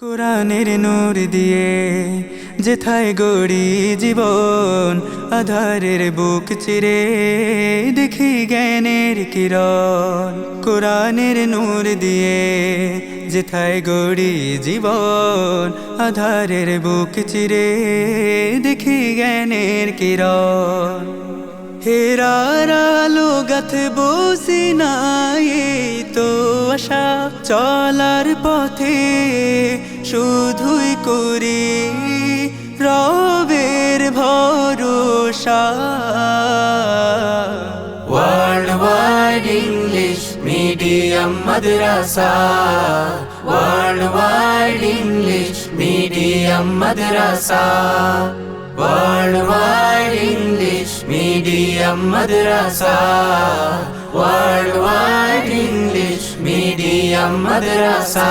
কোরআনের নূর দিয়ে যেথায় গড়ি জীবন, আধারের বুক চিরে দেখি জ্ঞানের কিরণ। কোরআনের নূর দিয়ে যেথায় গড়ি জীবন, আধারের বুক চিরে দেখি জ্ঞানের কিরণ। হেরার আলো গাঁথবো সিনায় তো আশা, চলার পথে শুধুই করি রবের ভরসা। Worldwide English Medium Madrasa, Worldwide English Medium Madrasa, Worldwide English Medium Madrasa, Worldwide English Medium Madrasa.